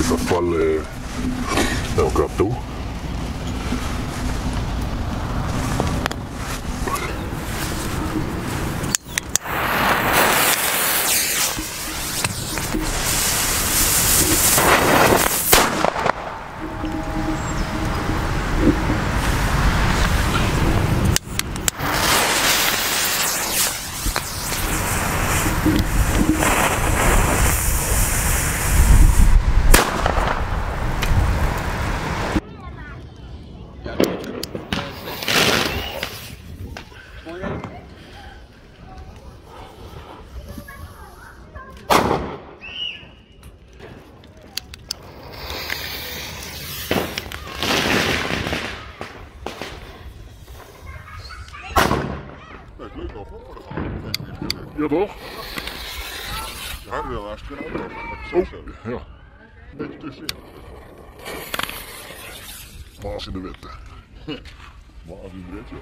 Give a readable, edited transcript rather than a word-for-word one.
Dat valt heel krap toe. Leuk al voor de gang. Ja toch? Je harde wel naast kunnen houden. Oh, ja. Een beetje tussenin. Maas in de wet. Maar als je het weet, ja.